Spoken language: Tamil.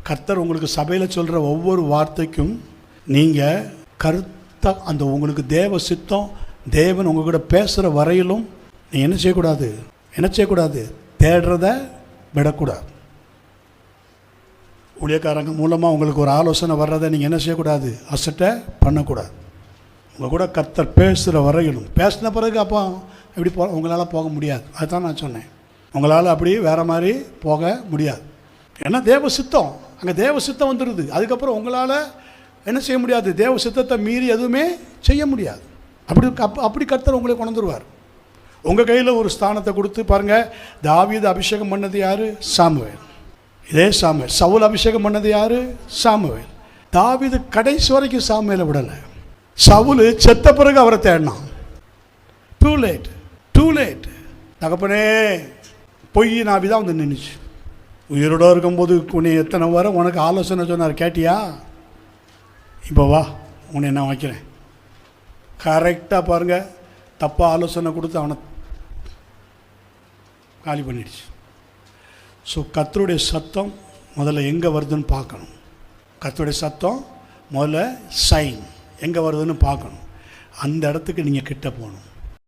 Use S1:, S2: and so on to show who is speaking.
S1: கர்த்தர் உங்களுக்கு சபையில் சொல்கிற ஒவ்வொரு வார்த்தைக்கும் நீங்கள் கருத்தை அந்த உங்களுக்கு தேவ சித்தம் தேவன் உங்கள் கூட பேசுகிற வரையிலும் நீ என்ன செய்யக்கூடாது தேடுறத விடக்கூடாது. ஊழியக்காரங்க மூலமாக உங்களுக்கு ஒரு ஆலோசனை வர்றதை நீங்கள் என்ன செய்யக்கூடாது, அசட்டை பண்ணக்கூடாது. உங்கள் கூட கர்த்தர் பேசுகிற வரையிலும், பேசின பிறகு அப்போ எப்படி உங்களால் போக முடியாது. அதுதான் நான் சொன்னேன், உங்களால் அப்படி வேறு மாதிரி போக முடியாது. ஏன்னா தேவ சித்தம், அங்கே தேவ சித்தம் வந்துடுது. அதுக்கப்புறம் உங்களால் என்ன செய்ய முடியாது, தேவ சித்தத்தை மீறி எதுவுமே செய்ய முடியாது. அப்படி கர்த்தர் உங்களை கொண்டுருவார். உங்கள் கையில் ஒரு ஸ்தானத்தை கொடுத்து பாருங்கள். தாவீது அபிஷேகம் பண்ணது யார்? சாமுவேல். இதே சாமுவேல். சவுல் அபிஷேகம் பண்ணது யார்? சாமுவேல். தாவீது கடைசி வரைக்கும் சாமுவேலை விடலை. சவுல் செத்த பிறகு அவரை தேடினான். Too late. தகப்பனே பொய் நாவி தான் வந்து நின்றுச்சு. உயிரோடு இருக்கும்போது உன்னை எத்தனை வர உனக்கு ஆலோசனை சொன்னார், கேட்டியா? இப்போ வா, உன்னை நான் வைக்கிறேன். கரெக்டாக பாருங்கள், தப்பாக ஆலோசனை கொடுத்து அவனை காலி பண்ணிடுச்சு. ஸோ கர்த்தருடைய சத்தம் முதல்ல எங்கே வருதுன்னு பார்க்கணும். கர்த்தருடைய சத்தம் முதல்ல சைன் எங்கே வருதுன்னு பார்க்கணும். அந்த இடத்துக்கு நீங்கள் கிட்ட போகணும்.